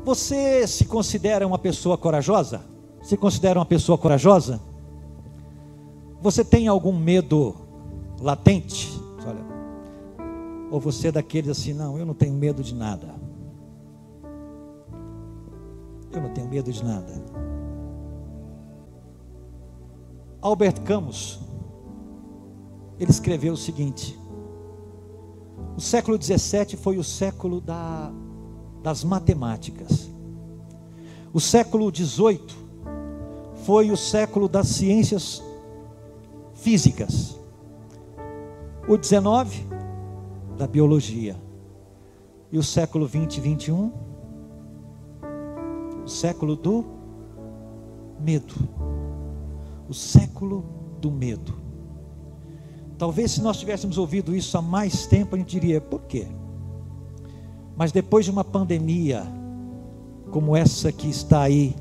Você se considera uma pessoa corajosa? Se considera uma pessoa corajosa? Você tem algum medo latente? Olha, ou você é daqueles assim, não, eu não tenho medo de nada. Eu não tenho medo de nada. Albert Camus, ele escreveu o seguinte: o século XVII foi o século das matemáticas. O século XVIII foi o século das ciências físicas. O XIX, da biologia. E o século XX e XXI, o século do medo. O século do medo. Talvez se nós tivéssemos ouvido isso há mais tempo, a gente diria, por quê? Mas depois de uma pandemia como essa que está aí,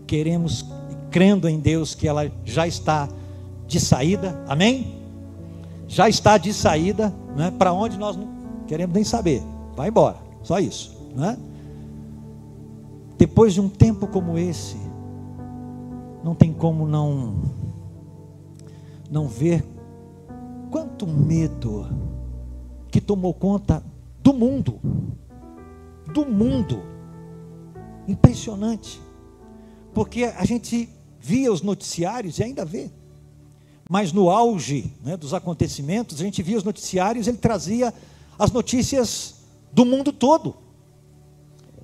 queremos, crendo em Deus, que ela já está de saída, amém? Já está de saída, né? Para onde nós não queremos nem saber, vai embora, só isso, né? Depois de um tempo como esse, não tem como não ver quanto medo que tomou conta do mundo, impressionante, porque a gente via os noticiários e ainda vê, mas no auge, né, dos acontecimentos, a gente via os noticiários, ele trazia as notícias do mundo todo,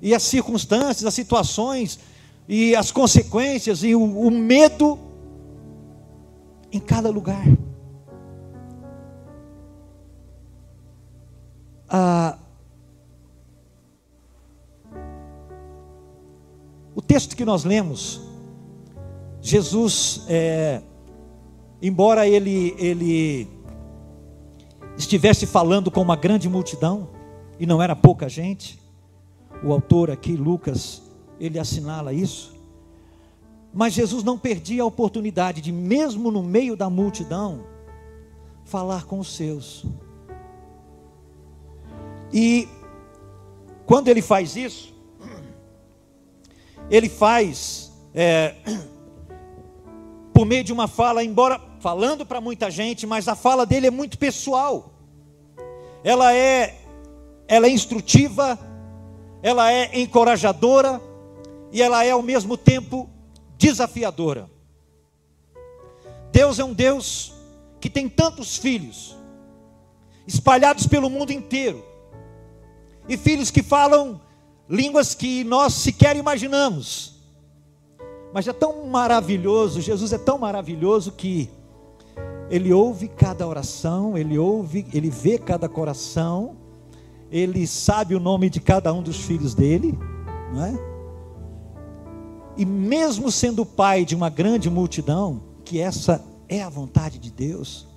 e as circunstâncias, as situações, e as consequências, e o medo em cada lugar. O texto que nós lemos, Jesus, embora ele estivesse falando com uma grande multidão, e não era pouca gente, o autor aqui, Lucas, ele assinala isso, mas Jesus não perdia a oportunidade de, mesmo no meio da multidão, falar com os seus. E quando ele faz isso, ele faz por meio de uma fala, embora falando para muita gente, mas a fala dele é muito pessoal. Ela é instrutiva, ela é encorajadora e ela é ao mesmo tempo desafiadora. Deus é um Deus que tem tantos filhos espalhados pelo mundo inteiro, e filhos que falam línguas que nós sequer imaginamos, mas é tão maravilhoso, Jesus é tão maravilhoso que Ele ouve cada oração, Ele vê cada coração, Ele sabe o nome de cada um dos filhos dele, não é? E mesmo sendo pai de uma grande multidão, que essa é a vontade de Deus,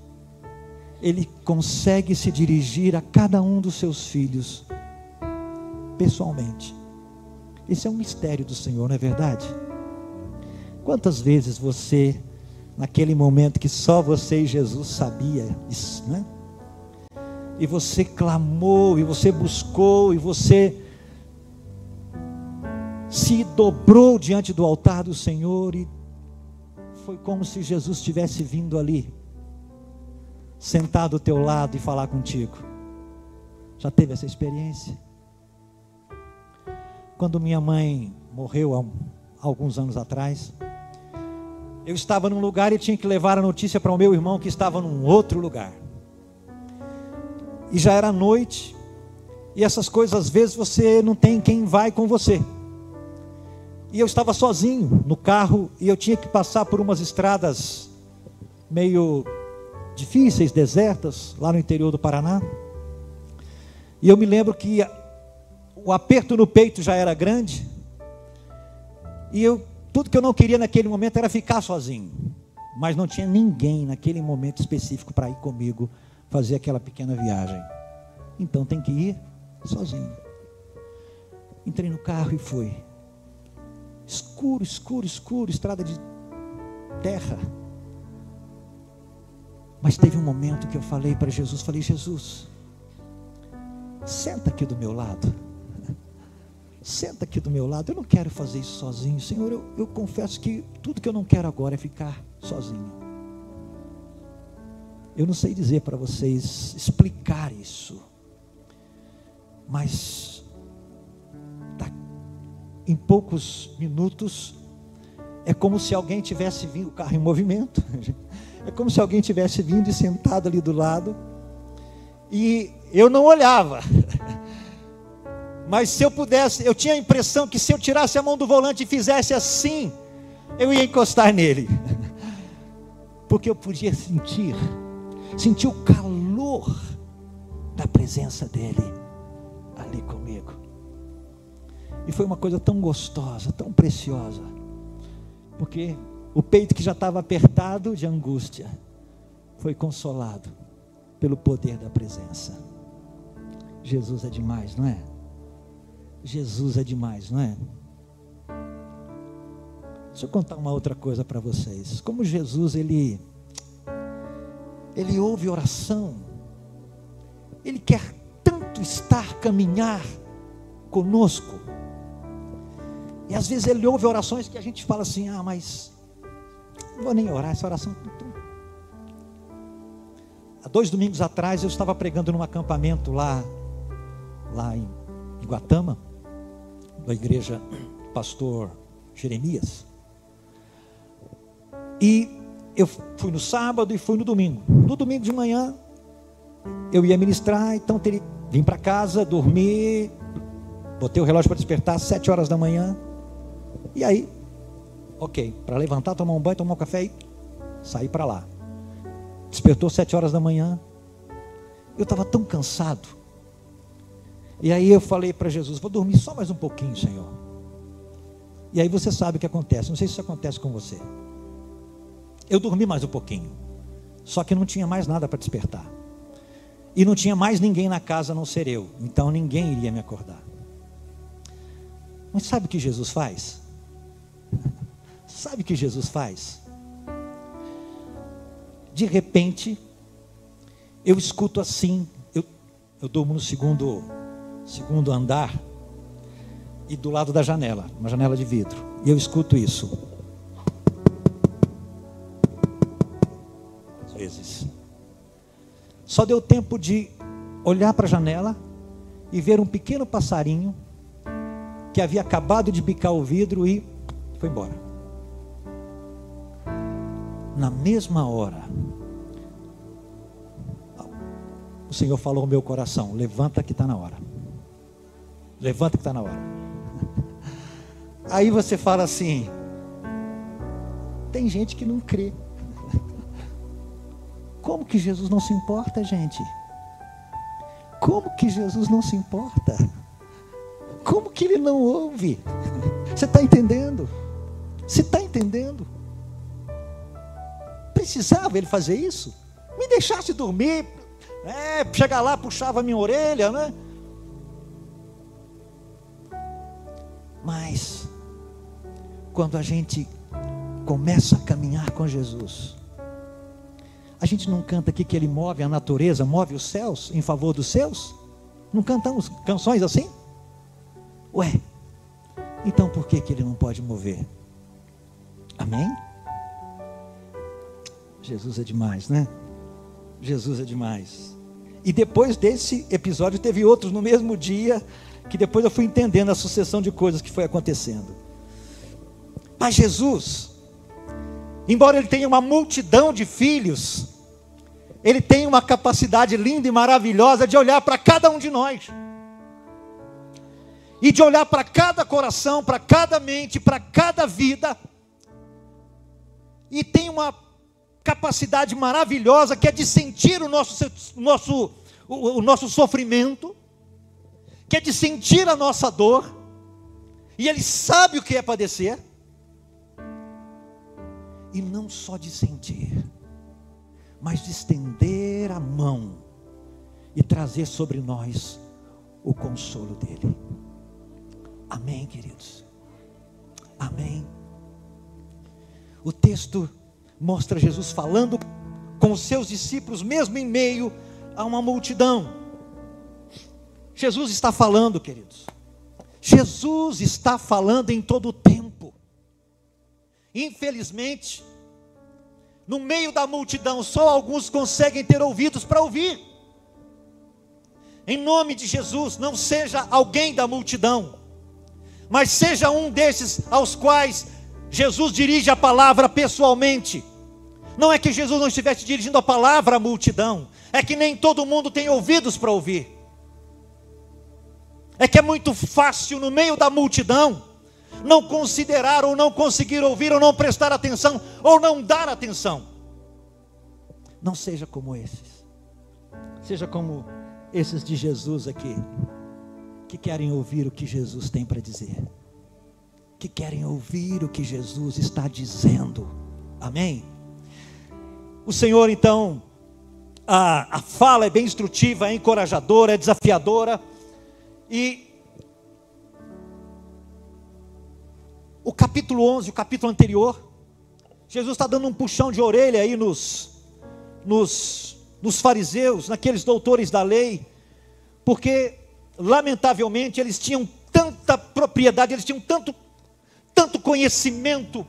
Ele consegue se dirigir a cada um dos seus filhos pessoalmente. Esse é um mistério do Senhor, não é verdade? Quantas vezes você, naquele momento que só você e Jesus sabia isso, né? E você clamou, e você buscou, e você se dobrou diante do altar do Senhor, e foi como se Jesus tivesse vindo ali, sentado ao teu lado e falar contigo. Já teve essa experiência? Quando minha mãe morreu há alguns anos atrás, eu estava num lugar e tinha que levar a notícia para o meu irmão que estava num outro lugar. E já era noite, e essas coisas às vezes você não tem quem vai com você. E eu estava sozinho no carro, e eu tinha que passar por umas estradas meio difíceis, desertas, lá no interior do Paraná. E eu me lembro que o aperto no peito já era grande, e tudo que eu não queria naquele momento era ficar sozinho, mas não tinha ninguém naquele momento específico para ir comigo fazer aquela pequena viagem. Então tem que ir sozinho. Entrei no carro e fui. Escuro, escuro, escuro, estrada de terra. Mas teve um momento que eu falei para Jesus, falei: Jesus, senta aqui do meu lado. senta aqui do meu lado, eu não quero fazer isso sozinho, Senhor, eu confesso que tudo que eu não quero agora é ficar sozinho. Eu não sei dizer para vocês, explicar isso, mas em poucos minutos, é como se alguém tivesse vindo, o carro em movimento, é como se alguém tivesse vindo e sentado ali do lado, e eu não olhava, mas se eu pudesse, eu tinha a impressão que se eu tirasse a mão do volante e fizesse assim, eu ia encostar nele, porque eu podia sentir o calor da presença dele ali comigo, e foi uma coisa tão gostosa, tão preciosa, porque o peito que já estava apertado de angústia, foi consolado pelo poder da presença. Jesus é demais, não é? Jesus é demais, não é? Deixa eu contar uma outra coisa para vocês. Como Jesus, ele ouve oração, ele quer tanto caminhar conosco, e às vezes ele ouve orações que a gente fala assim, mas não vou nem orar, essa oração. Há 2 domingos atrás eu estava pregando num acampamento lá em Guatama, da igreja Pastor Jeremias, e eu fui no sábado e fui no domingo. No domingo de manhã eu ia ministrar, então vim para casa, dormi, botei o relógio para despertar às 7 horas da manhã, e aí, ok, para levantar, tomar um banho, tomar um café e sair para lá. Despertou 7 horas da manhã, eu estava tão cansado, e aí eu falei para Jesus, vou dormir só mais um pouquinho, Senhor. E aí você sabe o que acontece, não sei se isso acontece com você. Eu dormi mais um pouquinho, só que não tinha mais nada para despertar, e não tinha mais ninguém na casa a não ser eu, então ninguém iria me acordar. Mas sabe o que Jesus faz? Sabe o que Jesus faz? De repente, eu escuto assim, eu durmo no segundo andar, e do lado da janela, uma janela de vidro, e eu escuto isso. Às vezes. Só deu tempo de olhar para a janela e ver um pequeno passarinho que havia acabado de bicar o vidro e foi embora. Na mesma hora, o Senhor falou ao meu coração, levanta que está na hora. Levanta que está na hora. Aí você fala assim, tem gente que não crê. Como que Jesus não se importa, gente? Como que Jesus não se importa? Como que Ele não ouve? Você está entendendo? Você está entendendo? Precisava Ele fazer isso? Me deixasse dormir, chegar lá, puxava a minha orelha, né? Mas, quando a gente começa a caminhar com Jesus, a gente não canta aqui que Ele move a natureza, move os céus em favor dos seus? Não cantamos canções assim? Ué, então por que Ele não pode mover? Amém? Jesus é demais, né? Jesus é demais. E depois desse episódio teve outros no mesmo dia, que depois eu fui entendendo a sucessão de coisas que foi acontecendo. Mas Jesus, embora Ele tenha uma multidão de filhos, Ele tem uma capacidade linda e maravilhosa de olhar para cada um de nós, e de olhar para cada coração, para cada mente, para cada vida, e tem uma capacidade maravilhosa que é de sentir o nosso sofrimento, que é de sentir a nossa dor, e Ele sabe o que é padecer, e não só de sentir, mas de estender a mão e trazer sobre nós o consolo dEle. Amém, queridos? Amém. O texto mostra Jesus falando com os seus discípulos, mesmo em meio a uma multidão. Jesus está falando, queridos. Jesus está falando em todo o tempo. Infelizmente, no meio da multidão, só alguns conseguem ter ouvidos para ouvir. Em nome de Jesus, não seja alguém da multidão, mas seja um desses aos quais Jesus dirige a palavra pessoalmente. Não é que Jesus não estivesse dirigindo a palavra à multidão, é que nem todo mundo tem ouvidos para ouvir. É que é muito fácil no meio da multidão não considerar, ou não conseguir ouvir, ou não prestar atenção, ou não dar atenção. Não seja como esses. Seja como esses de Jesus aqui, que querem ouvir o que Jesus tem para dizer, que querem ouvir o que Jesus está dizendo. Amém? O Senhor então, a fala é bem instrutiva, é encorajadora, é desafiadora. E o capítulo 11, o capítulo anterior, Jesus está dando um puxão de orelha aí nos fariseus, naqueles doutores da lei, porque lamentavelmente eles tinham tanta propriedade, eles tinham tanto conhecimento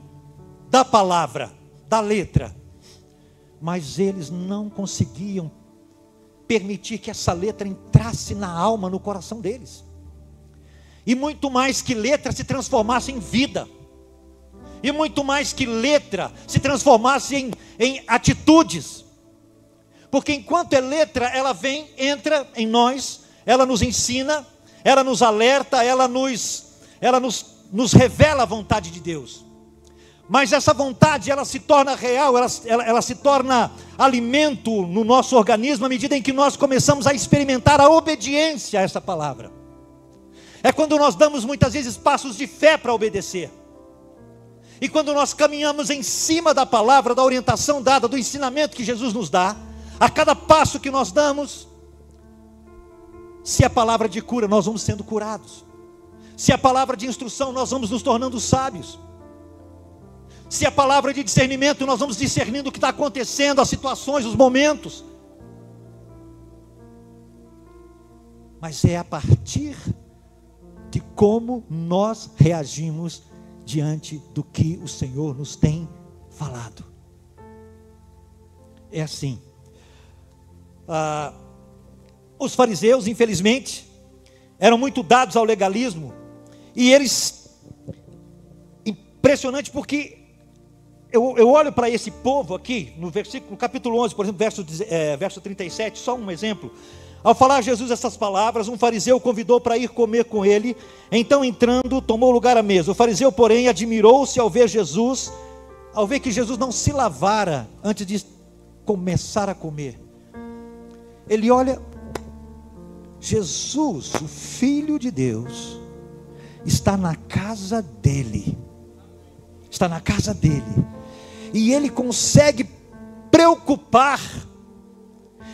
da palavra, da letra, mas eles não conseguiam permitir que essa letra entrasse na alma, no coração deles. E muito mais que letra se transformasse em vida. E muito mais que letra se transformasse em atitudes. Porque enquanto é letra, ela vem, entra em nós, ela nos ensina, ela nos alerta, ela nos revela a vontade de Deus. Mas essa vontade, ela se torna real, ela se torna alimento no nosso organismo à medida em que nós começamos a experimentar a obediência a essa palavra. É quando nós damos muitas vezes passos de fé para obedecer. E quando nós caminhamos em cima da palavra, da orientação dada, do ensinamento que Jesus nos dá, a cada passo que nós damos, se a palavra de cura, nós vamos sendo curados. Se a palavra de instrução, nós vamos nos tornando sábios. Se a palavra de discernimento, nós vamos discernindo o que está acontecendo, as situações, os momentos. Mas é a partir de como nós reagimos diante do que o Senhor nos tem falado. É assim. Os fariseus, infelizmente, eram muito dados ao legalismo. E eles, impressionante porque eu olho para esse povo aqui, no capítulo 11, por exemplo, verso 37, só um exemplo. Ao falar Jesus essas palavras, um fariseu o convidou para ir comer com ele. Então, entrando, tomou lugar à mesa. O fariseu, porém, admirou-se ao ver que Jesus não se lavara antes de começar a comer. Ele olha, Jesus, o Filho de Deus, está na casa dele. Está na casa dele. E ele consegue preocupar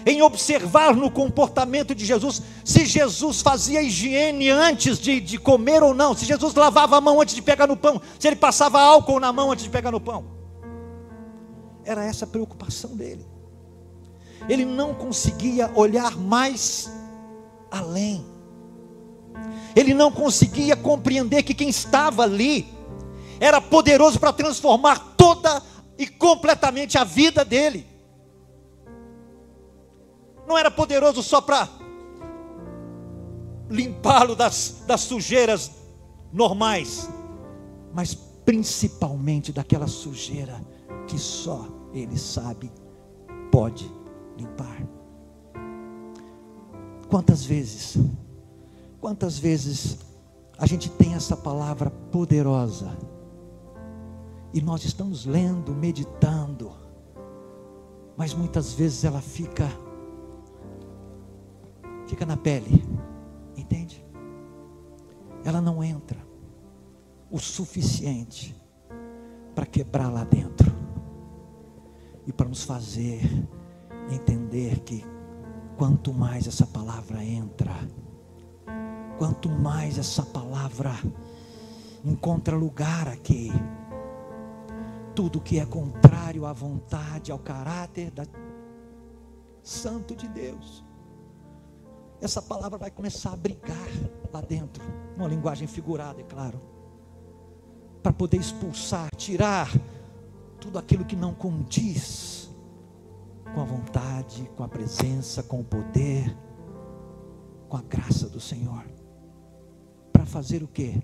em observar no comportamento de Jesus, se Jesus fazia higiene antes de comer ou não, se Jesus lavava a mão antes de pegar no pão, se ele passava álcool na mão antes de pegar no pão. Era essa a preocupação dele. Ele não conseguia olhar mais além. Ele não conseguia compreender que quem estava ali era poderoso para transformar toda e completamente a vida dele. Não era poderoso só para limpá-lo das sujeiras normais, mas principalmente daquela sujeira que só ele sabe, pode limpar. Quantas vezes a gente tem essa palavra poderosa e nós estamos lendo, meditando, mas muitas vezes ela fica na pele, entende? Ela não entra o suficiente para quebrar lá dentro e para nos fazer entender que quanto mais essa palavra entra, quanto mais essa palavra encontra lugar aqui, tudo que é contrário à vontade, ao caráter santo de Deus, essa palavra vai começar a brigar lá dentro, numa linguagem figurada, é claro, para poder expulsar, tirar tudo aquilo que não condiz com a vontade, com a presença, com o poder, com a graça do Senhor. Para fazer o quê?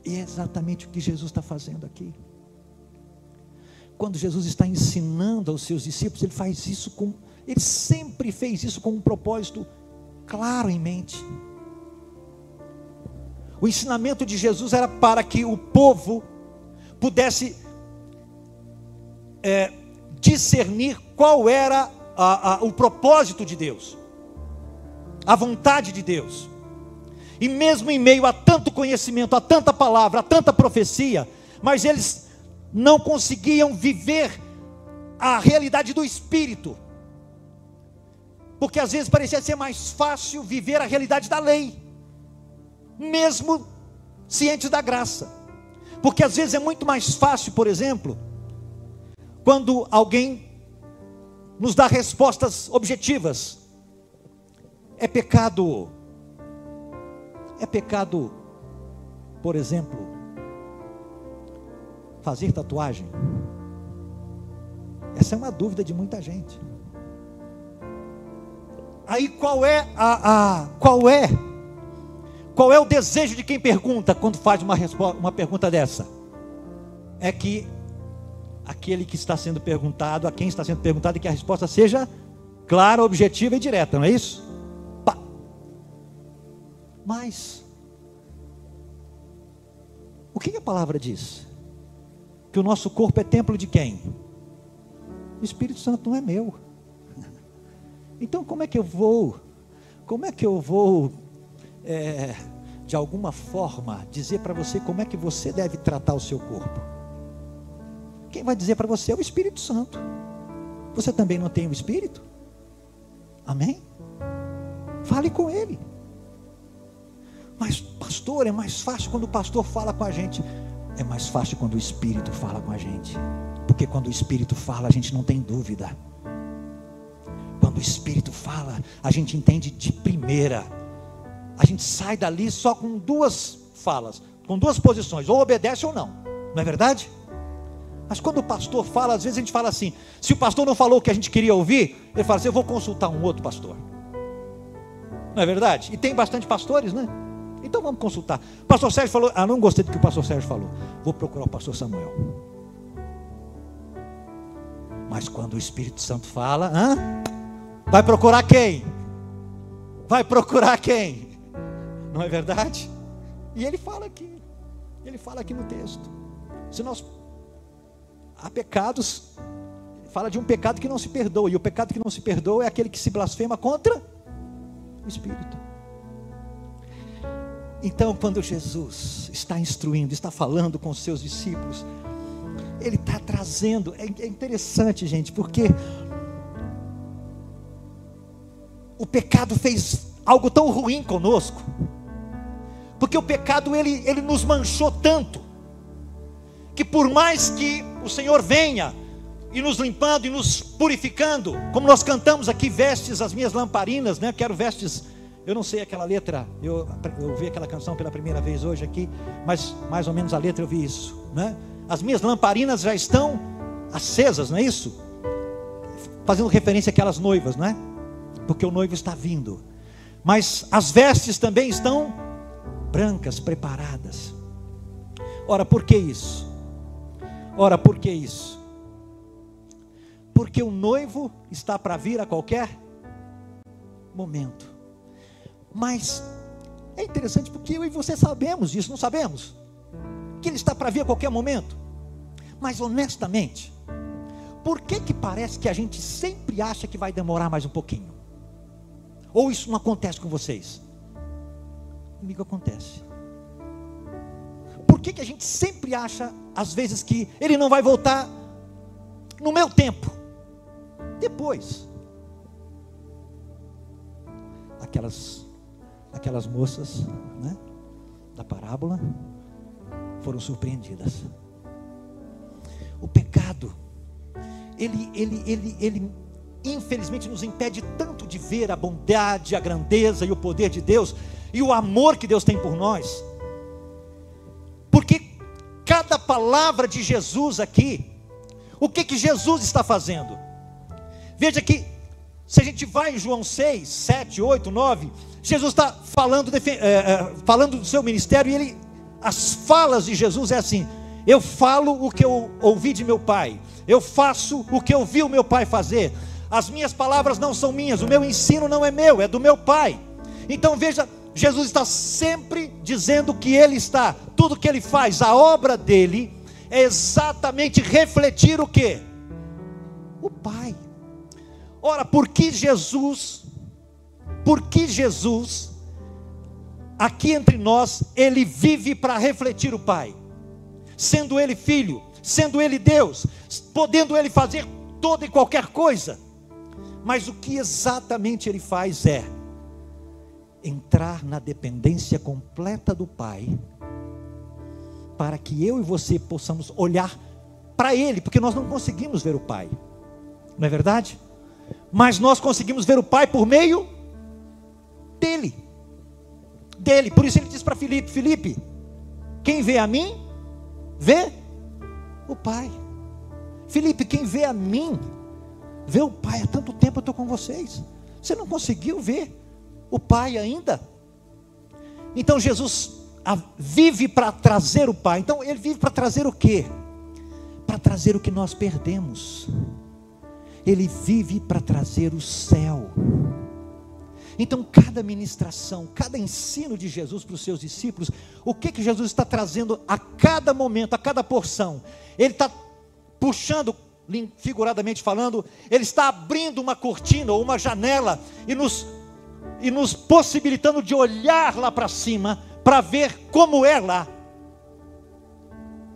E é exatamente o que Jesus está fazendo aqui. Quando Jesus está ensinando aos seus discípulos, ele sempre fez isso com um propósito claro em mente. O ensinamento de Jesus era para que o povo pudesse discernir qual era o propósito de Deus, a vontade de Deus. E mesmo em meio a tanto conhecimento, a tanta palavra, a tanta profecia, mas eles não conseguiam viver a realidade do Espírito, porque às vezes parecia ser mais fácil viver a realidade da lei, mesmo cientes da graça. Porque às vezes é muito mais fácil, por exemplo, quando alguém nos dá respostas objetivas. É pecado, por exemplo, fazer tatuagem? Essa é uma dúvida de muita gente. Aí qual é o desejo de quem pergunta quando faz uma pergunta dessa? É que aquele que está sendo perguntado, a quem está sendo perguntado, e que a resposta seja clara, objetiva e direta, não é isso? Pá. Mas o que a palavra diz? Que o nosso corpo é templo de quem? O Espírito Santo não é meu. Então como é que eu vou de alguma forma dizer para você como é que você deve tratar o seu corpo? Quem vai dizer para você é o Espírito Santo. Você também não tem o Espírito? Amém? Fale com Ele. Mas pastor, é mais fácil quando o pastor fala com a gente. É mais fácil quando o Espírito fala com a gente, porque quando o Espírito fala a gente não tem dúvida. Quando o Espírito fala a gente entende de primeira. A gente sai dali só com duas falas, com duas posições, ou obedece ou não, não é verdade? Mas quando o pastor fala, às vezes a gente fala assim, se o pastor não falou o que a gente queria ouvir, ele fala assim, eu vou consultar um outro pastor. Não é verdade? E tem bastante pastores, né? Então vamos consultar. O pastor Sérgio falou, não gostei do que o pastor Sérgio falou, vou procurar o pastor Samuel. Mas quando o Espírito Santo fala, vai procurar quem? Vai procurar quem? Não é verdade? E ele fala aqui no texto. Se nós há pecados, fala de um pecado que não se perdoa, e o pecado que não se perdoa é aquele que se blasfema contra o Espírito. Então, quando Jesus está instruindo, está falando com os seus discípulos, Ele está trazendo, é interessante, gente, porque o pecado fez algo tão ruim conosco, porque o pecado ele nos manchou tanto, que por mais que o Senhor venha e nos limpando e nos purificando, como nós cantamos aqui, vestes as minhas lamparinas, né? Quero vestes, eu não sei aquela letra, eu ouvi aquela canção pela primeira vez hoje aqui, mas mais ou menos a letra eu vi isso, né? As minhas lamparinas já estão acesas, não é isso? Fazendo referência àquelas noivas, não é? Porque o noivo está vindo, mas as vestes também estão brancas, preparadas. Ora, por que isso? Porque o noivo está para vir a qualquer momento. Mas é interessante porque eu e você sabemos disso, não sabemos? Que ele está para vir a qualquer momento. Mas honestamente, por que parece que a gente sempre acha que vai demorar mais um pouquinho? Ou isso não acontece com vocês? Comigo acontece. Por que a gente sempre acha, às vezes, que ele não vai voltar no meu tempo? Depois. Aquelas moças, né, da parábola foram surpreendidas. O pecado, ele infelizmente nos impede tanto de ver a bondade, a grandeza e o poder de Deus, e o amor que Deus tem por nós. Porque cada palavra de Jesus aqui, o que Jesus está fazendo? Veja que, se a gente vai em João 6, 7, 8, 9, Jesus está falando do seu ministério, e as falas de Jesus é assim: eu falo o que eu ouvi de meu pai, eu faço o que eu vi o meu pai fazer, as minhas palavras não são minhas, o meu ensino não é meu, é do meu pai. Então veja, Jesus está sempre dizendo que ele está, tudo que ele faz, a obra dele é exatamente refletir o quê? O Pai. Ora, por que Jesus, aqui entre nós, ele vive para refletir o Pai? Sendo ele filho, sendo ele Deus, podendo ele fazer toda e qualquer coisa. Mas o que exatamente ele faz é entrar na dependência completa do Pai, para que eu e você possamos olhar para ele, porque nós não conseguimos ver o Pai, não é verdade? Mas nós conseguimos ver o Pai por meio dele. Por isso ele diz para Filipe: Filipe, quem vê a mim, vê o Pai. Filipe, quem vê a mim, vê o Pai. Há tanto tempo eu estou com vocês, você não conseguiu ver o Pai ainda? Então Jesus vive para trazer o Pai. Então ele vive para trazer o quê? Para trazer o que nós perdemos. Ele vive para trazer o céu. Então cada ministração, cada ensino de Jesus para os seus discípulos, o que Jesus está trazendo a cada momento, a cada porção? Ele está puxando, figuradamente falando, ele está abrindo uma cortina ou uma janela e nos possibilitando de olhar lá para cima, para ver como é lá.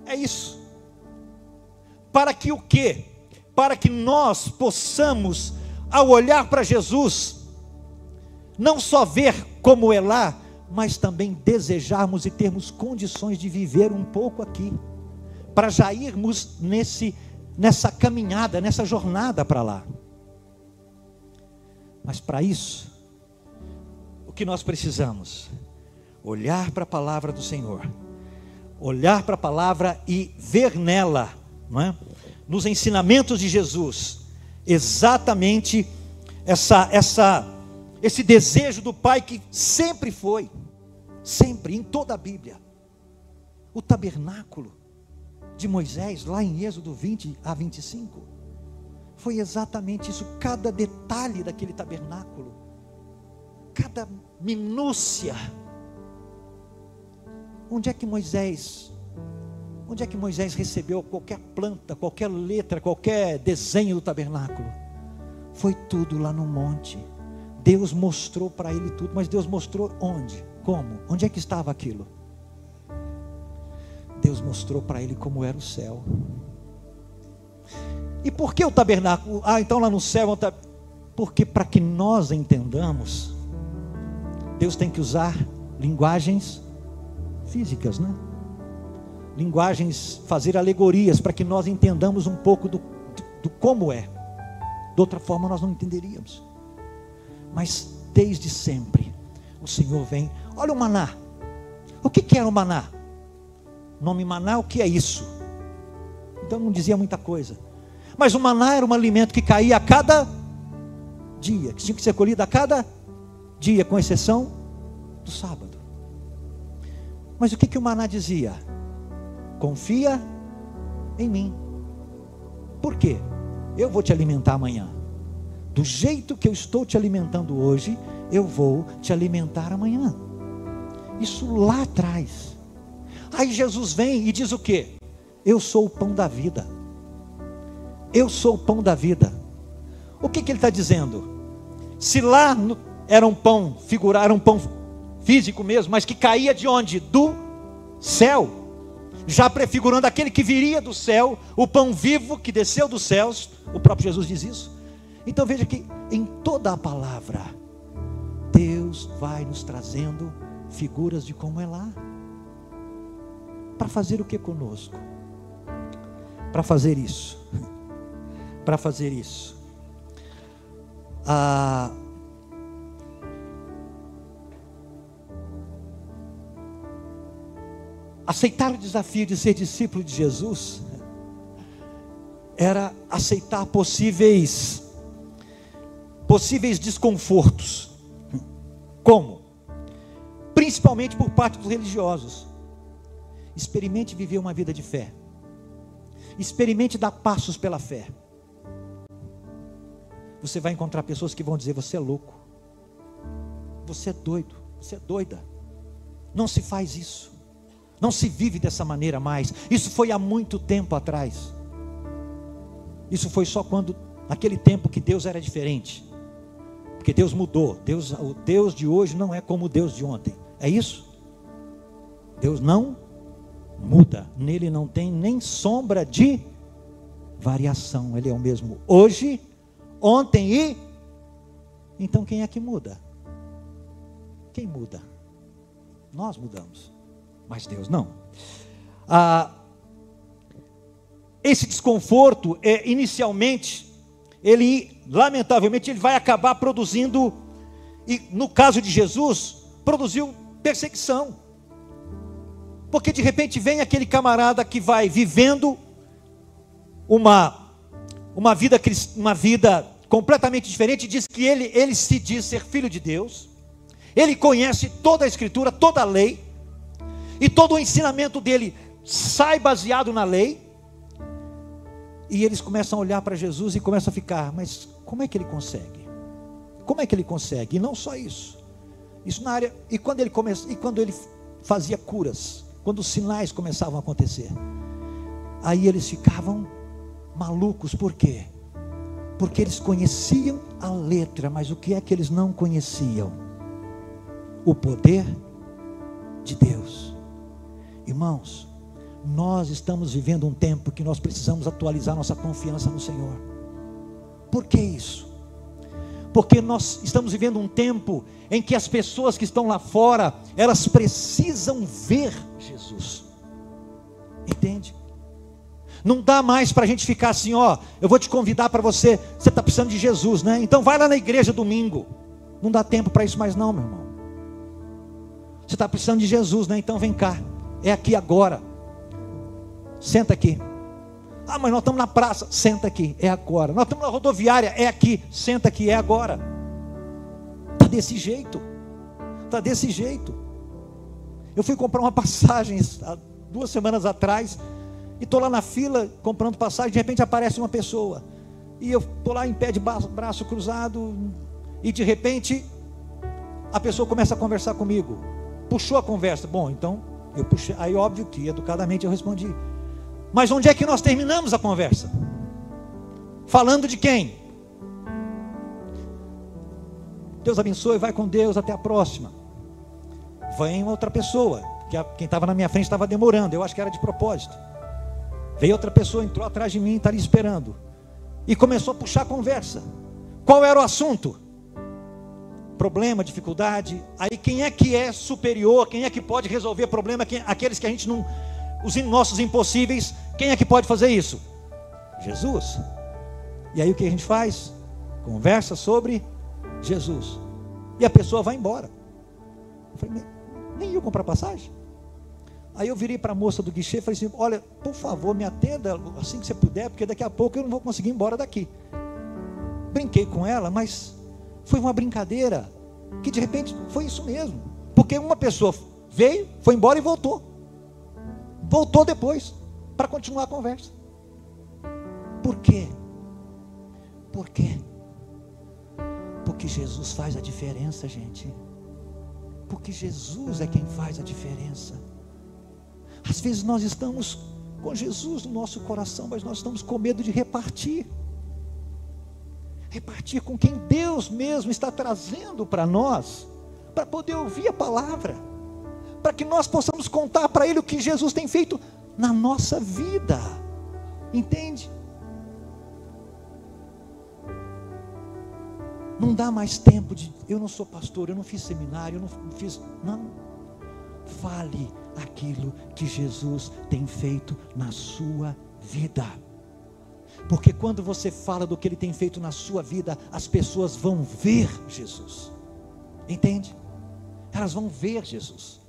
É isso. Para que o quê? Para que nós possamos, ao olhar para Jesus, não só ver como é lá, mas também desejarmos e termos condições de viver um pouco aqui, para já irmos nessa caminhada, nessa jornada para lá. Mas para isso, o que nós precisamos? Olhar para a palavra do Senhor, olhar para a palavra e ver nela, não é? Nos ensinamentos de Jesus, exatamente esse desejo do Pai que sempre foi, sempre, em toda a Bíblia. O tabernáculo de Moisés, lá em Êxodo 20 a 25, foi exatamente isso. Cada detalhe daquele tabernáculo, cada minúcia. Onde é que Moisés recebeu qualquer planta, qualquer letra, qualquer desenho do tabernáculo? Foi tudo lá no monte. Deus mostrou para ele tudo, mas Deus mostrou onde? Como? Onde é que estava aquilo? Deus mostrou para ele como era o céu. E por que o tabernáculo? Então lá no céu, porque para que nós entendamos, Deus tem que usar linguagens físicas, né? Linguagens, fazer alegorias, para que nós entendamos um pouco do como é. De outra forma nós não entenderíamos. Mas desde sempre o Senhor vem. Olha o maná. O que era o maná? O nome maná, o que é isso? Então não dizia muita coisa. Mas o maná era um alimento que caía a cada dia, que tinha que ser colhido a cada dia, com exceção do sábado. Mas o que o maná dizia? Confia em mim. Por quê? Eu vou te alimentar amanhã. Do jeito que eu estou te alimentando hoje, eu vou te alimentar amanhã. Isso lá atrás. Aí Jesus vem e diz o quê? Eu sou o pão da vida. Eu sou o pão da vida. O que ele está dizendo? Se lá era um pão figurado, era um pão físico mesmo, mas que caía de onde? Do céu. Já prefigurando aquele que viria do céu, o pão vivo que desceu dos céus. O próprio Jesus diz isso. Então veja que em toda a palavra, Deus vai nos trazendo figuras de como é lá. Para fazer o que conosco? Para fazer isso. Para fazer isso. Aceitar o desafio de ser discípulo de Jesus era aceitar possíveis desconfortos. Como? Principalmente por parte dos religiosos. Experimente viver uma vida de fé. Experimente dar passos pela fé. Você vai encontrar pessoas que vão dizer: você é louco, você é doido, você é doida, não se faz isso, não se vive dessa maneira mais. Isso foi há muito tempo atrás. Isso foi só quando, naquele tempo que Deus era diferente. Porque Deus mudou. O Deus de hoje não é como o Deus de ontem. É isso? Deus não muda. Nele não tem nem sombra de variação. Ele é o mesmo hoje, ontem e... Então quem é que muda? Quem muda? Nós mudamos, mas Deus não. Esse desconforto, inicialmente, lamentavelmente, ele vai acabar produzindo, e no caso de Jesus, produziu perseguição. Porque de repente vem aquele camarada que vai vivendo uma vida completamente diferente, diz que ele se diz ser filho de Deus, ele conhece toda a Escritura, toda a lei, e todo o ensinamento dele sai baseado na lei. E eles começam a olhar para Jesus e começam a ficar: mas como é que ele consegue? Como é que ele consegue? E não só isso. Isso na área. E quando ele fazia curas, quando os sinais começavam a acontecer, aí eles ficavam malucos. Por quê? Porque eles conheciam a letra, mas o que é que eles não conheciam? O poder de Deus. Irmãos, nós estamos vivendo um tempo que nós precisamos atualizar nossa confiança no Senhor. Por que isso? Porque nós estamos vivendo um tempo em que as pessoas que estão lá fora, elas precisam ver Jesus. Entende? Não dá mais para a gente ficar assim: ó, eu vou te convidar para você está precisando de Jesus, né? Então vai lá na igreja domingo. Não dá tempo para isso mais não, meu irmão. Você está precisando de Jesus, né? Então vem cá, é aqui agora. Senta aqui. Ah, mas nós estamos na praça. Senta aqui, é agora. Nós estamos na rodoviária, é aqui. Senta aqui, é agora. Está desse jeito. Está desse jeito. Eu fui comprar uma passagem há 2 semanas atrás, e estou lá na fila comprando passagem. De repente aparece uma pessoa, e eu estou lá em pé de braço cruzado, e de repente a pessoa começa a conversar comigo. Puxou a conversa. Bom, então eu puxei. Aí óbvio que educadamente eu respondi. Mas onde é que nós terminamos a conversa? Falando de quem? Deus abençoe, vai com Deus, até a próxima. Vem outra pessoa, que quem estava na minha frente estava demorando, eu acho que era de propósito. Veio outra pessoa, entrou atrás de mim, está ali esperando, e começou a puxar a conversa. Qual era o assunto? Problema, dificuldade. Aí quem é que é superior? Quem é que pode resolver problema? Aqueles que a gente não... Os nossos impossíveis, quem é que pode fazer isso? Jesus. E aí o que a gente faz? Conversa sobre Jesus. E a pessoa vai embora. Eu falei: nem eu comprar passagem? Aí eu virei para a moça do guichê e falei assim: olha, por favor, me atenda assim que você puder, porque daqui a pouco eu não vou conseguir ir embora daqui. Brinquei com ela, mas foi uma brincadeira, que de repente foi isso mesmo. Porque uma pessoa veio, foi embora e voltou. Voltou depois, para continuar a conversa. Por quê? Por quê? Porque Jesus faz a diferença, gente. Porque Jesus é quem faz a diferença. Às vezes nós estamos com Jesus no nosso coração, mas nós estamos com medo de repartir. Repartir com quem Deus mesmo está trazendo para nós, para poder ouvir a palavra, para que nós possamos contar para Ele o que Jesus tem feito na nossa vida. Entende? Não dá mais tempo de... Eu não sou pastor, eu não fiz seminário, eu não fiz... Não. Fale aquilo que Jesus tem feito na sua vida. Porque quando você fala do que Ele tem feito na sua vida, as pessoas vão ver Jesus. Entende? Elas vão ver Jesus.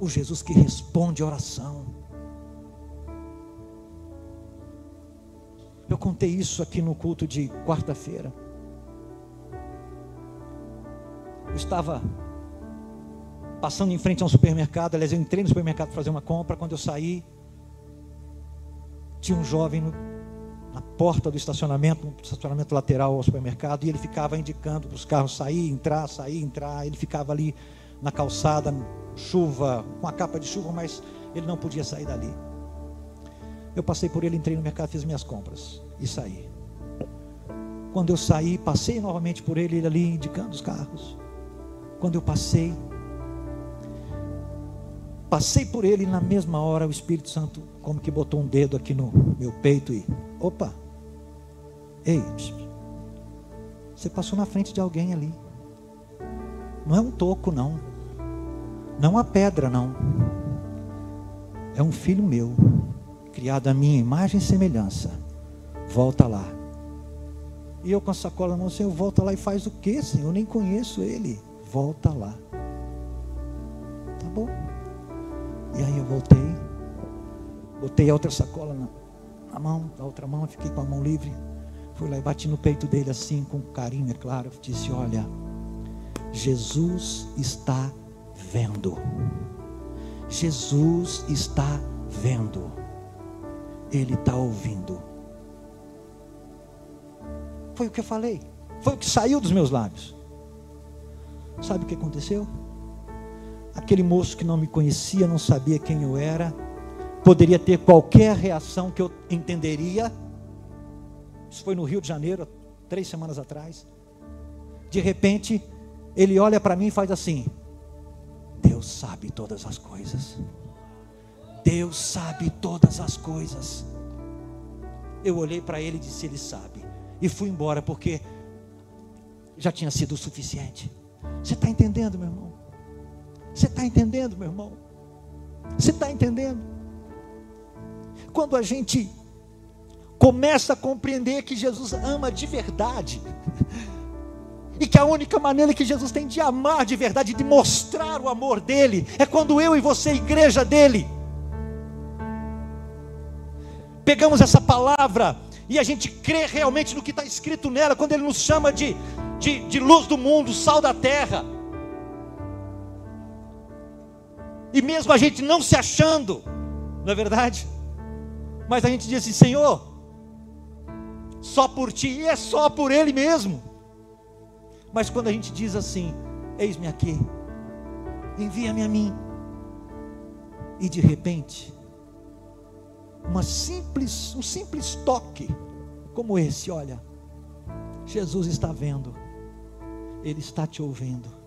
O Jesus que responde a oração. Eu contei isso aqui no culto de quarta-feira. Eu estava passando em frente a um supermercado. Aliás, eu entrei no supermercado para fazer uma compra. Quando eu saí, tinha um jovem na porta do estacionamento, no estacionamento lateral ao supermercado, e ele ficava indicando para os carros sair, entrar. Ele ficava ali na calçada, chuva, com a capa de chuva, mas ele não podia sair dali. Eu passei por ele, entrei no mercado, fiz minhas compras e saí. Quando eu saí, passei novamente por ele ali indicando os carros. Quando eu passei por ele, na mesma hora o Espírito Santo como que botou um dedo aqui no meu peito e, opa, ei, você passou na frente de alguém ali. Não é um toco não, não é uma pedra não, é um filho meu, criado à minha imagem e semelhança. Volta lá. E eu com a sacola na mão, Senhor, volta lá e faz o quê, Senhor? Eu nem conheço ele. Volta lá. Tá bom. E aí eu voltei, botei a outra sacola na mão, na outra mão, fiquei com a mão livre. Fui lá e bati no peito dele assim, com carinho, é claro. Disse, olha, Jesus está vendo. Jesus está vendo. Ele está ouvindo. Foi o que eu falei. Foi o que saiu dos meus lábios. Sabe o que aconteceu? Aquele moço que não me conhecia, não sabia quem eu era, poderia ter qualquer reação que eu entenderia. Isso foi no Rio de Janeiro, 3 semanas atrás. De repente, ele olha para mim e faz assim: Deus sabe todas as coisas. Deus sabe todas as coisas. Eu olhei para ele e disse, Ele sabe. E fui embora, porque já tinha sido o suficiente. Você está entendendo, meu irmão? Você está entendendo, meu irmão? Você está entendendo? Quando a gente começa a compreender que Jesus ama de verdade, e que a única maneira que Jesus tem de amar de verdade, de mostrar o amor dele, é quando eu e você, igreja dele, pegamos essa palavra e a gente crê realmente no que está escrito nela, quando ele nos chama de luz do mundo, sal da terra. E mesmo a gente não se achando, não é verdade? Mas a gente diz assim, Senhor, só por ti, e é só por ele mesmo. Mas quando a gente diz assim, eis-me aqui, envia-me a mim, e de repente, um simples toque como esse, olha, Jesus está vendo, Ele está te ouvindo.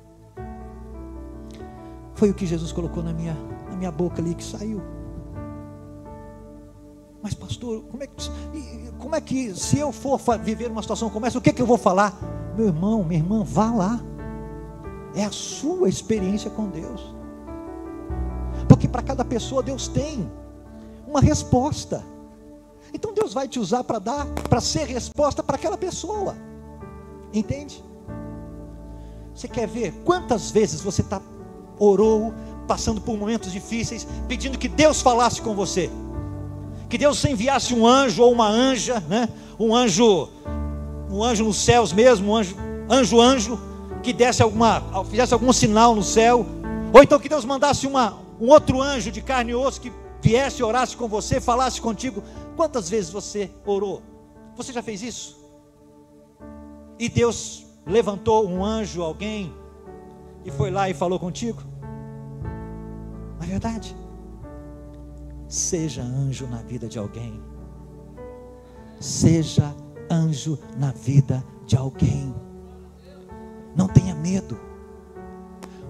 Foi o que Jesus colocou na minha boca ali, que saiu. Mas pastor, como é que se eu for viver uma situação como essa, o que eu vou falar? Meu irmão, minha irmã, vá lá. É a sua experiência com Deus. Porque para cada pessoa Deus tem uma resposta. Então Deus vai te usar para ser resposta para aquela pessoa. Entende? Você quer ver quantas vezes você orou, passando por momentos difíceis, pedindo que Deus falasse com você, que Deus enviasse um anjo ou uma anja, né? um anjo nos céus mesmo, um anjo, que fizesse algum sinal no céu, ou então que Deus mandasse um outro anjo de carne e osso, que viesse, orasse com você, falasse contigo. Quantas vezes você orou? Você já fez isso? E Deus levantou um anjo, alguém, e foi lá e falou contigo? Não é verdade? Seja anjo na vida de alguém. Seja anjo na vida de alguém. Não tenha medo.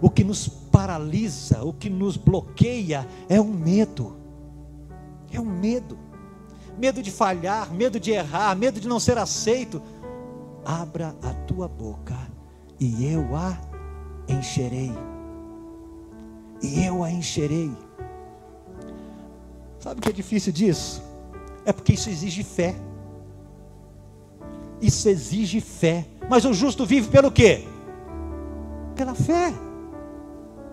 O que nos paralisa, o que nos bloqueia é o medo. É o medo. Medo de falhar, medo de errar, medo de não ser aceito. Abra a tua boca e eu a encherei. E eu a encherei. Sabe o que é difícil disso? É porque isso exige fé. Isso exige fé. Mas o justo vive pelo quê? Pela fé.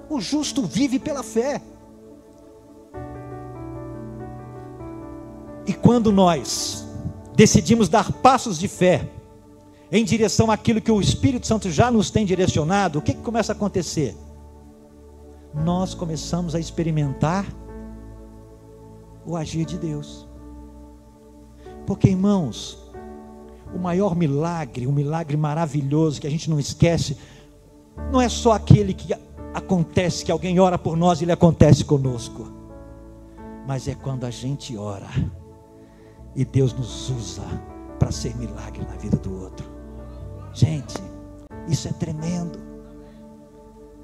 O justo vive pela fé. E quando nós decidimos dar passos de fé em direção àquilo que o Espírito Santo já nos tem direcionado, o que começa a acontecer? Nós começamos a experimentar o agir de Deus. Porque, irmãos, o maior milagre, um milagre maravilhoso que a gente não esquece, não é só aquele que acontece, que alguém ora por nós e ele acontece conosco, mas é quando a gente ora e Deus nos usa para ser milagre na vida do outro. Gente, isso é tremendo.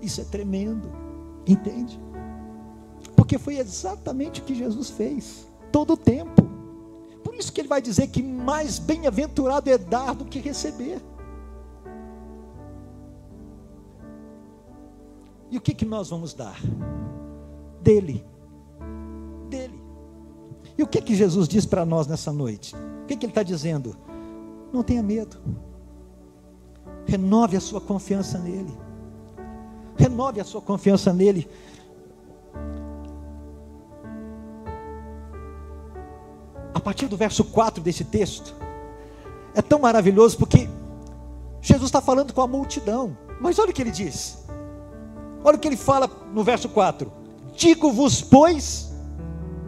Isso é tremendo. Entende? Porque foi exatamente o que Jesus fez todo o tempo. Por isso que ele vai dizer que mais bem-aventurado é dar do que receber. E o que nós vamos dar? Dele. Dele. E o que Jesus diz para nós nessa noite? O que ele está dizendo? Não tenha medo. Renove a sua confiança nele. Renove a sua confiança nele. A partir do verso 4 desse texto, é tão maravilhoso porque Jesus está falando com a multidão. Mas olha o que ele diz. Olha o que ele fala no verso 4. Digo-vos, pois,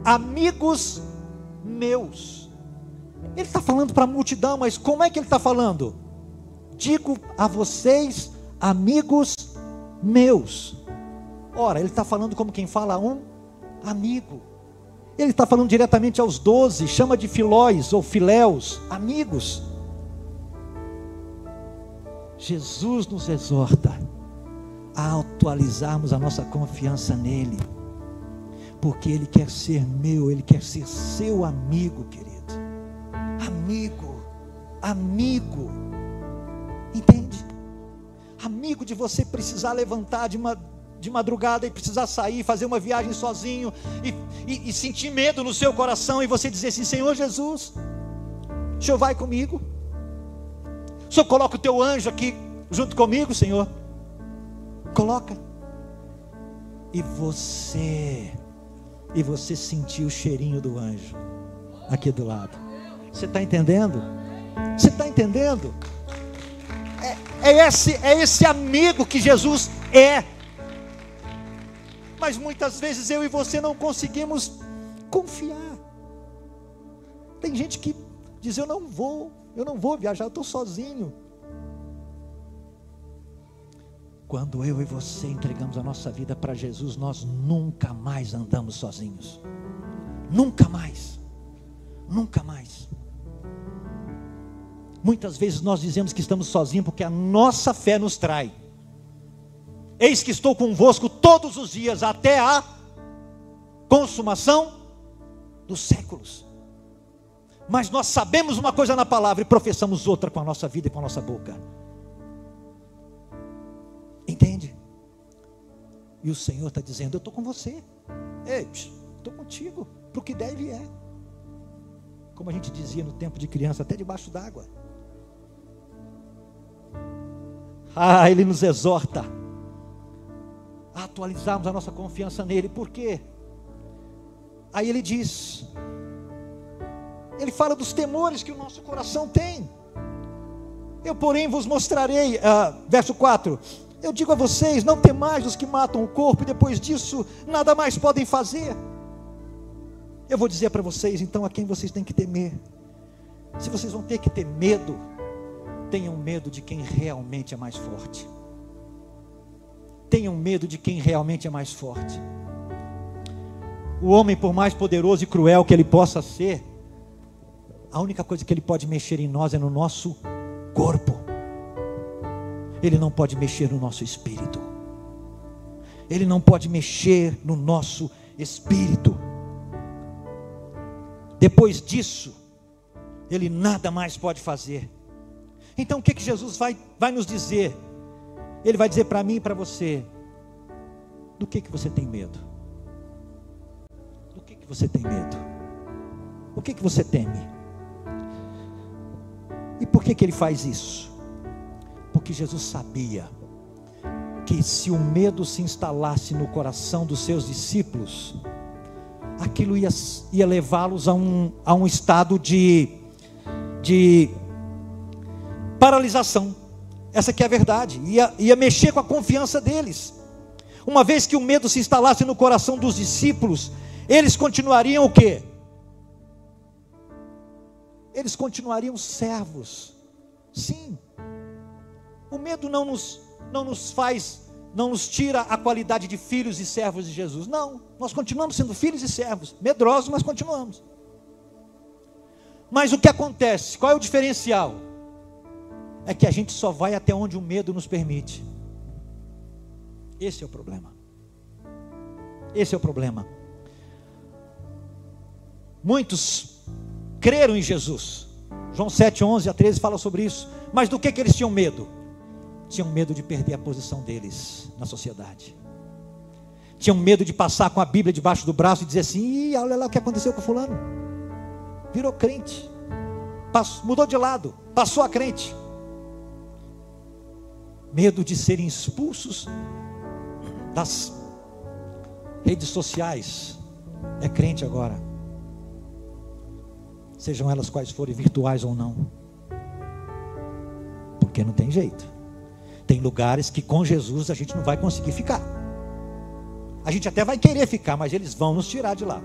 amigos meus. Ele está falando para a multidão, mas como é que ele está falando? Digo a vocês, amigos meus. Ora, ele está falando como quem fala a um amigo. Ele está falando diretamente aos 12, chama de filóis ou filéus, amigos. Jesus nos exorta a atualizarmos a nossa confiança nele, porque ele quer ser meu, ele quer ser seu amigo, querido. Amigo, entende? Amigo de você precisar levantar de madrugada e precisar sair, fazer uma viagem sozinho e sentir medo no seu coração e você dizer assim: Senhor Jesus, o Senhor vai comigo? O Senhor coloca o teu anjo aqui junto comigo, Senhor? Coloca. E você sentiu o cheirinho do anjo aqui do lado. Você está entendendo? Você está entendendo? É esse amigo que Jesus é. Mas muitas vezes eu e você não conseguimos confiar. Tem gente que diz: eu não vou viajar, eu estou sozinho. Quando eu e você entregamos a nossa vida para Jesus, nós nunca mais andamos sozinhos. Nunca mais. Nunca mais. Muitas vezes nós dizemos que estamos sozinhos porque a nossa fé nos trai. Eis que estou convosco todos os dias até a consumação dos séculos. Mas nós sabemos uma coisa na palavra e professamos outra com a nossa vida e com a nossa boca. Entende? E o Senhor está dizendo: eu estou com você. Ei, estou contigo, para o que der e vier. Como a gente dizia no tempo de criança, até debaixo d'água. Ele nos exorta a atualizarmos a nossa confiança nele. Por quê? Aí ele diz, ele fala dos temores que o nosso coração tem. Eu, porém, vos mostrarei, verso 4, eu digo a vocês: não temais os que matam o corpo, e depois disso nada mais podem fazer. Eu vou dizer para vocês então a quem vocês têm que temer. Se vocês vão ter que ter medo, tenham medo de quem realmente é mais forte. Tenham medo de quem realmente é mais forte. O homem, por mais poderoso e cruel que ele possa ser, a única coisa que ele pode mexer em nós é no nosso corpo. Ele não pode mexer no nosso espírito. Ele não pode mexer no nosso espírito. Depois disso, ele nada mais pode fazer. Então o que Jesus vai nos dizer? Ele vai dizer para mim e para você: do que você tem medo? Do que você tem medo? O que você teme? E por que ele faz isso? Porque Jesus sabia que se o medo se instalasse no coração dos seus discípulos, aquilo ia levá-los a um estado de paralisação. Essa que é a verdade. Ia mexer com a confiança deles. Uma vez que o medo se instalasse no coração dos discípulos, eles continuariam o quê? Eles continuariam servos. Sim. O medo não nos tira a qualidade de filhos e servos de Jesus. Não, nós continuamos sendo filhos e servos, medrosos, mas continuamos. Mas o que acontece? Qual é o diferencial? É que a gente só vai até onde o medo nos permite. Esse é o problema. Esse é o problema. Muitos creram em Jesus. João 7, 11 a 13 fala sobre isso. Mas do que eles tinham medo? Tinham medo de perder a posição deles na sociedade. Tinham medo de passar com a Bíblia debaixo do braço e dizer assim: olha lá o que aconteceu com fulano. Virou crente. Mudou de lado. Passou a crente. Medo de serem expulsos das redes sociais. É crente agora. Sejam elas quais forem, virtuais ou não. Porque não tem jeito. Tem lugares que com Jesus a gente não vai conseguir ficar. A gente até vai querer ficar, mas eles vão nos tirar de lá.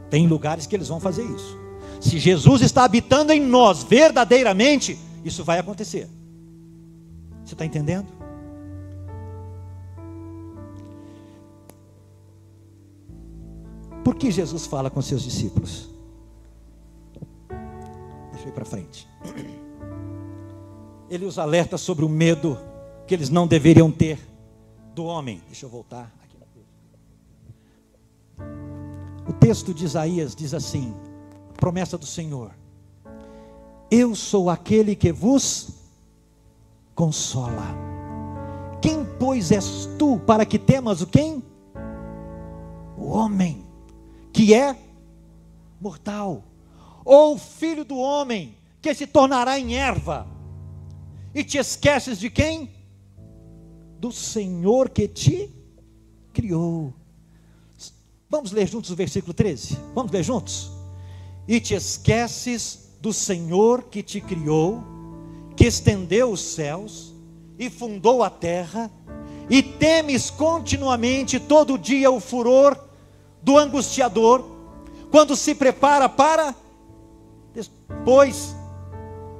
Tem lugares que eles vão fazer isso. Se Jesus está habitando em nós verdadeiramente, isso vai acontecer. Você está entendendo? Por que Jesus fala com seus discípulos? Deixa eu ir para frente. Ele os alerta sobre o medo que eles não deveriam ter do homem. Deixa eu voltar aqui no texto. O texto de Isaías diz assim, a promessa do Senhor: eu sou aquele que vos consola. Quem, pois, és tu para que temas o quem? O homem, que é mortal, ou o filho do homem, que se tornará em erva, e te esqueces de quem? Do Senhor que te criou. Vamos ler juntos o versículo 13? Vamos ler juntos? E te esqueces do Senhor que te criou, que estendeu os céus e fundou a terra, e temes continuamente todo dia o furor do angustiador, quando se prepara para... Pois,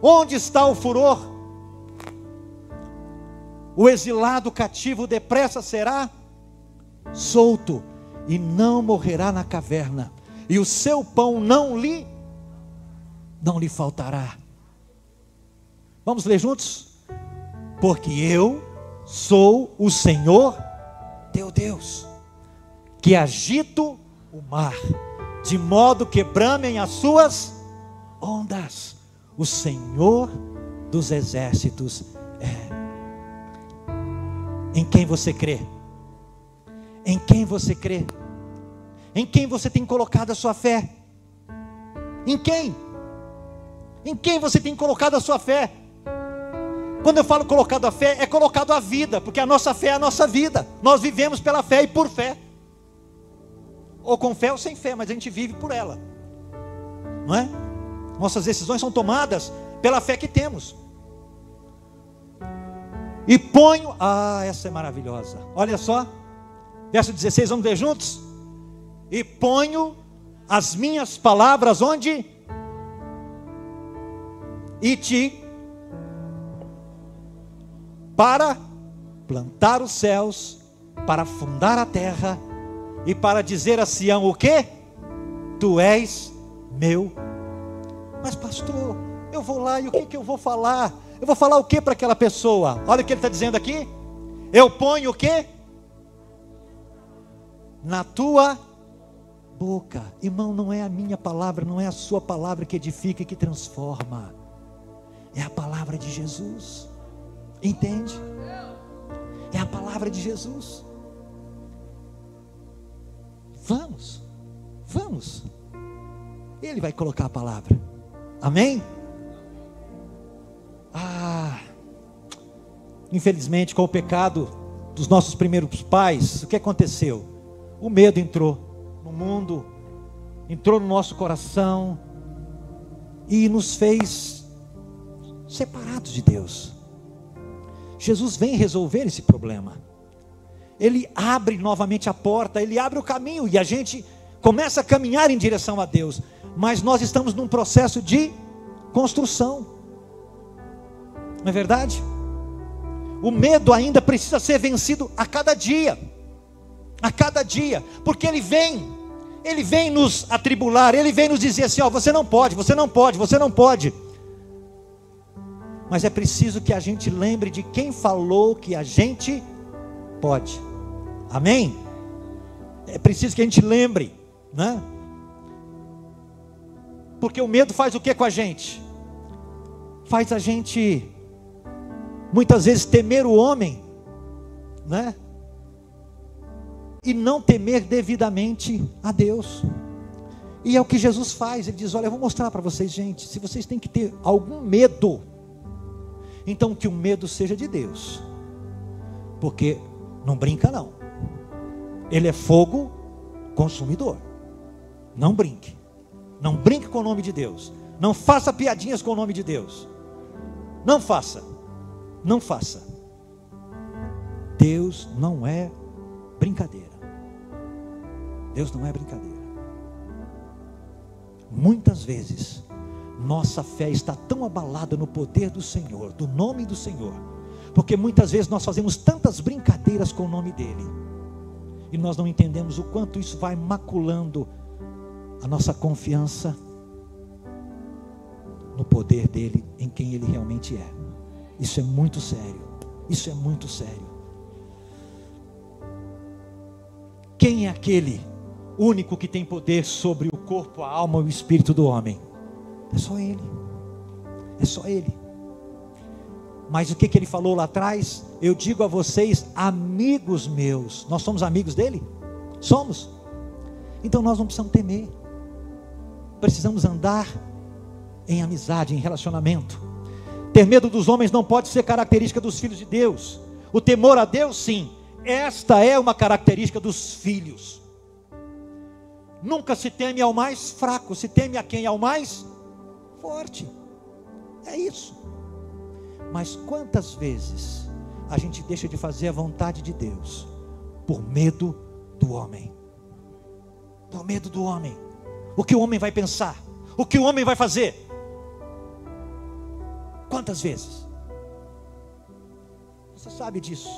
onde está o furor? O exilado cativo depressa será solto, e não morrerá na caverna, e o seu pão não lhe faltará. Vamos ler juntos? Porque eu sou o Senhor teu Deus, que agito o mar, de modo que bramem as suas ondas. O Senhor dos exércitos é. Em quem você crê? Em quem você crê? Em quem você tem colocado a sua fé? Em quem? Em quem você tem colocado a sua fé? Quando eu falo colocado a fé, é colocado a vida, porque a nossa fé é a nossa vida. Nós vivemos pela fé e por fé. Ou com fé ou sem fé, mas a gente vive por ela. Não é? Nossas decisões são tomadas pela fé que temos. E ponho... essa é maravilhosa. Olha só. Verso 16, vamos ver juntos? E ponho as minhas palavras onde? E te... para plantar os céus, para fundar a terra, e para dizer a Sião o quê? Tu és meu. Mas pastor, eu vou lá e o que eu vou falar? Eu vou falar o que para aquela pessoa? Olha o que ele está dizendo aqui. Eu ponho o quê? Na tua boca. Irmão, não é a minha palavra, não é a sua palavra que edifica e que transforma. É a palavra de Jesus. Entende? É a palavra de Jesus. Vamos. Ele vai colocar a palavra. Amém? Infelizmente, com o pecado dos nossos primeiros pais, o que aconteceu? O medo entrou no mundo, entrou no nosso coração e nos fez separados de Deus. Jesus vem resolver esse problema. Ele abre novamente a porta, Ele abre o caminho e a gente começa a caminhar em direção a Deus. Mas nós estamos num processo de construção. Não é verdade? O medo ainda precisa ser vencido a cada dia. A cada dia. Porque ele vem nos atribular, ele vem nos dizer assim, ó, você não pode, você não pode, você não pode. Mas é preciso que a gente lembre de quem falou que a gente pode. Amém? É preciso que a gente lembre, né? Porque o medo faz o que com a gente? Faz a gente, muitas vezes, temer o homem, né? E não temer devidamente a Deus. E é o que Jesus faz. Ele diz, olha, eu vou mostrar para vocês, gente, se vocês têm que ter algum medo, então que o medo seja de Deus. Porque não brinca não. Ele é fogo consumidor. Não brinque. Não brinque com o nome de Deus. Não faça piadinhas com o nome de Deus. Não faça. Não faça. Deus não é brincadeira. Deus não é brincadeira. Muitas vezes nossa fé está tão abalada no poder do Senhor, do nome do Senhor, porque muitas vezes nós fazemos tantas brincadeiras com o nome dele, e nós não entendemos o quanto isso vai maculando a nossa confiança no poder dele, em quem ele realmente é. Isso é muito sério. Isso é muito sério. Quem é aquele único que tem poder sobre o corpo, a alma e o espírito do homem? É só ele. É só ele. Mas o que ele falou lá atrás? Eu digo a vocês, amigos meus. Nós somos amigos dele? Somos. Então nós não precisamos temer. Precisamos andar em amizade, em relacionamento. Ter medo dos homens não pode ser característica dos filhos de Deus. O temor a Deus, sim. Esta é uma característica dos filhos. Nunca se teme ao mais fraco. Se teme a quem? Ao mais forte. É isso. Mas quantas vezes a gente deixa de fazer a vontade de Deus por medo do homem? Por medo do homem. O que o homem vai pensar? O que o homem vai fazer? Quantas vezes? Você sabe disso.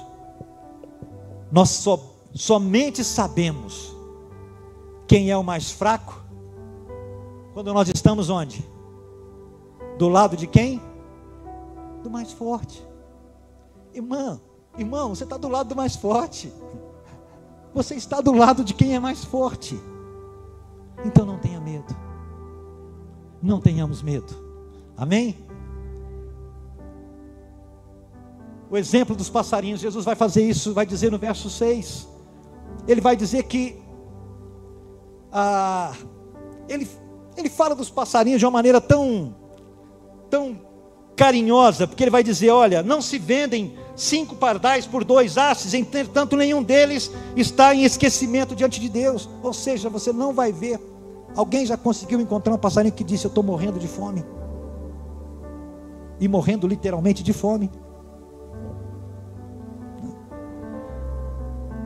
Nós somente sabemos quem é o mais fraco quando nós estamos onde? Do lado de quem? Do mais forte. Irmão, você está do lado do mais forte. Você está do lado de quem é mais forte. Então não tenha medo. Não tenhamos medo. Amém? O exemplo dos passarinhos, Jesus vai fazer isso, vai dizer no verso 6. Ele vai dizer que ele fala dos passarinhos de uma maneira tão carinhosa, porque ele vai dizer, olha, não se vendem 5 pardais por 2 hastes, entretanto nenhum deles está em esquecimento diante de Deus. Ou seja, você não vai ver. Alguém já conseguiu encontrar um passarinho que disse, eu estou morrendo de fome? E morrendo literalmente de fome.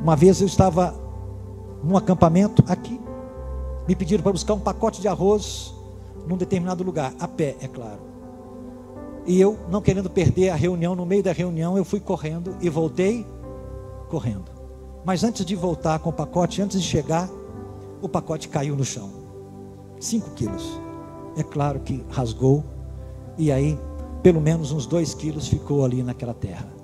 Uma vez eu estava num acampamento aqui, me pediram para buscar um pacote de arroz num determinado lugar, a pé, é claro. E eu, não querendo perder a reunião, no meio da reunião eu fui correndo e voltei correndo. Mas antes de voltar com o pacote, antes de chegar, o pacote caiu no chão. 5 quilos. É claro que rasgou, e aí pelo menos uns 2 quilos ficou ali naquela terra.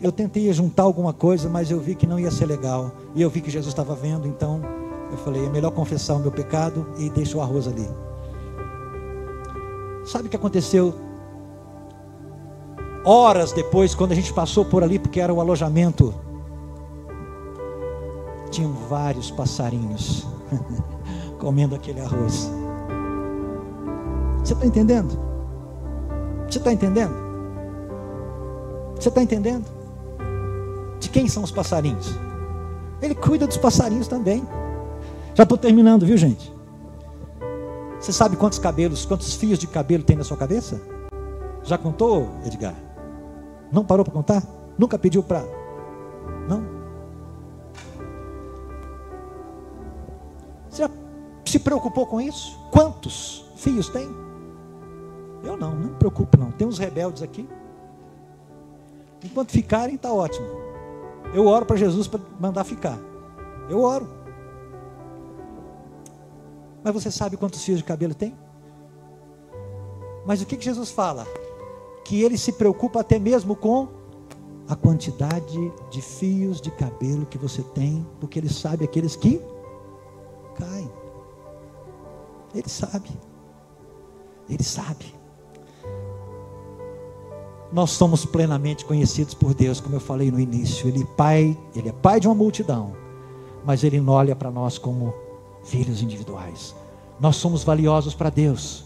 Eu tentei juntar alguma coisa, mas eu vi que não ia ser legal. E eu vi que Jesus estava vendo, então eu falei, é melhor confessar o meu pecado e deixar o arroz ali. Sabe o que aconteceu? Horas depois, quando a gente passou por ali, porque era o alojamento, tinham vários passarinhos comendo aquele arroz. Você está entendendo? Você está entendendo? Você está entendendo? De quem são os passarinhos? Ele cuida dos passarinhos também. Já estou terminando, viu, gente? Você sabe quantos cabelos, quantos fios de cabelo tem na sua cabeça? Já contou, Edgar? Não parou para contar? Nunca pediu para... Não? Você já se preocupou com isso? Quantos fios tem? Eu não me preocupo não. Tem uns rebeldes aqui. Enquanto ficarem, está ótimo. Eu oro para Jesus para mandar ficar. Eu oro. Mas você sabe quantos fios de cabelo tem? Mas o que Jesus fala? Que ele se preocupa até mesmo com a quantidade de fios de cabelo que você tem, porque ele sabe aqueles que caem. Ele sabe. Ele sabe. Nós somos plenamente conhecidos por Deus, como eu falei no início. Ele é pai de uma multidão, mas Ele não olha para nós como filhos individuais. Nós somos valiosos para Deus.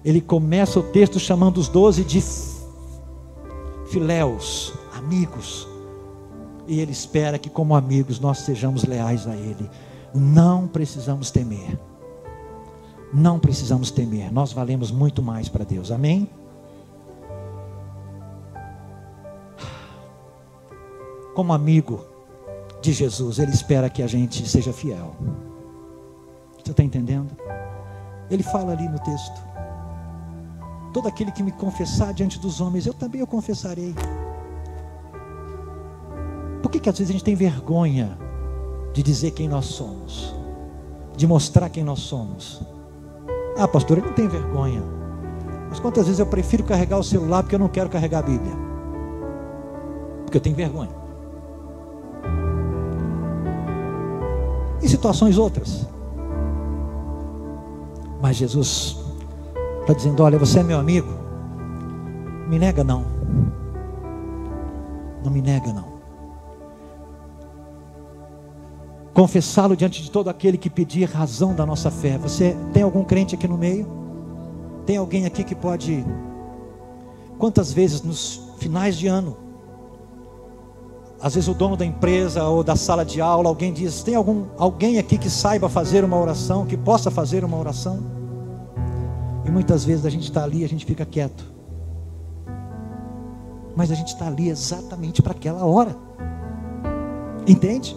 Ele começa o texto chamando os 12 de filéus, amigos. E Ele espera que como amigos nós sejamos leais a Ele. Não precisamos temer. Não precisamos temer. Nós valemos muito mais para Deus. Amém? Como amigo de Jesus, Ele espera que a gente seja fiel. Você está entendendo? Ele fala ali no texto: todo aquele que me confessar diante dos homens, eu também o confessarei. Por que às vezes a gente tem vergonha de dizer quem nós somos, de mostrar quem nós somos? Ah, pastor, eu não tenho vergonha. Mas quantas vezes eu prefiro carregar o celular porque eu não quero carregar a Bíblia? Porque eu tenho vergonha. Em situações outras. Mas Jesus está dizendo: olha, você é meu amigo, me nega não. Não me nega não. Confessá-lo diante de todo aquele que pedir razão da nossa fé. Você tem algum crente aqui no meio? Tem alguém aqui que pode... Quantas vezes nos finais de ano, às vezes o dono da empresa ou da sala de aula, alguém diz: tem alguém aqui que saiba fazer uma oração, que possa fazer uma oração? E muitas vezes a gente está ali e a gente fica quieto. Mas a gente está ali exatamente para aquela hora. Entende?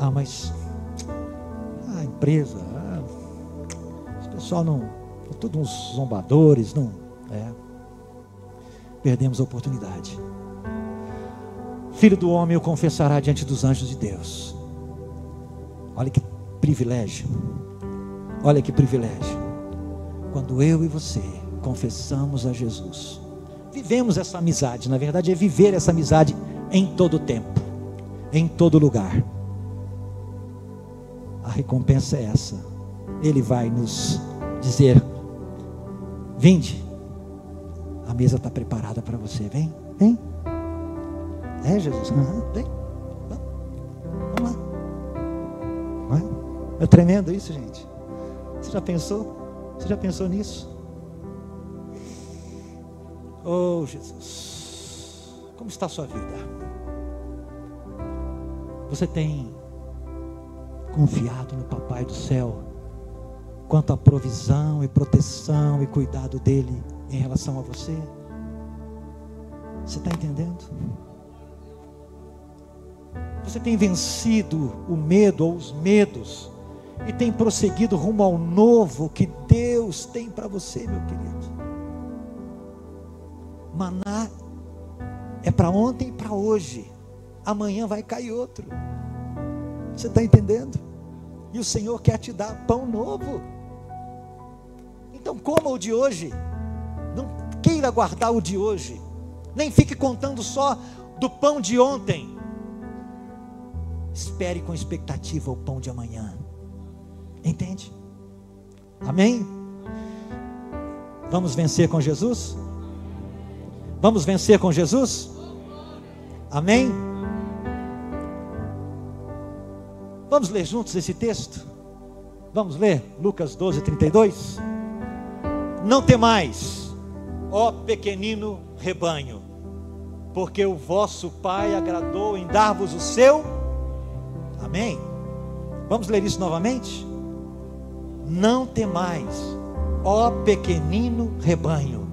Ah, mas a empresa, esse pessoal não, é tudo uns zombadores, não é. Perdemos a oportunidade. Filho do homem o confessará diante dos anjos de Deus. Olha que privilégio. Olha que privilégio. Quando eu e você confessamos a Jesus, vivemos essa amizade. Na verdade é viver essa amizade em todo tempo, em todo lugar. A recompensa é essa. Ele vai nos dizer: vinde, a mesa está preparada para você. Vem, vem. É, Jesus, vem. Vamos lá. Não é? É tremendo isso, gente. Você já pensou? Você já pensou nisso? Oh, Jesus, como está a sua vida? Você tem confiado no Papai do céu quanto à provisão e proteção e cuidado dele em relação a você? Você está entendendo? Você tem vencido o medo ou os medos e tem prosseguido rumo ao novo que Deus tem para você, meu querido. Maná é para ontem e para hoje. Amanhã vai cair outro. Você está entendendo? E o Senhor quer te dar pão novo. Então coma o de hoje. Não queira guardar o de hoje. Nem fique contando só do pão de ontem. Espere com expectativa o pão de amanhã. Entende? Amém? Vamos vencer com Jesus? Vamos vencer com Jesus? Amém? Vamos ler juntos esse texto? Vamos ler Lucas 12, 32. Não temais, ó pequenino rebanho, porque o vosso Pai agradou em dar-vos o seu. Amém? Vamos ler isso novamente? Não temais, ó pequenino rebanho,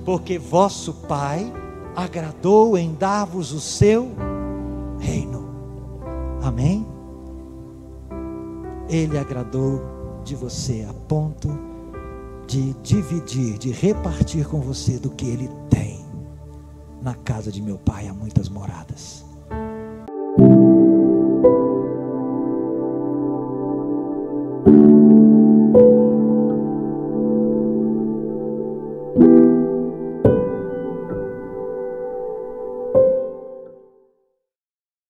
porque vosso Pai agradou em dar-vos o seu reino. Amém? Ele agradou de você a ponto de dividir, de repartir com você do que Ele tem. Na casa de meu Pai há muitas moradas.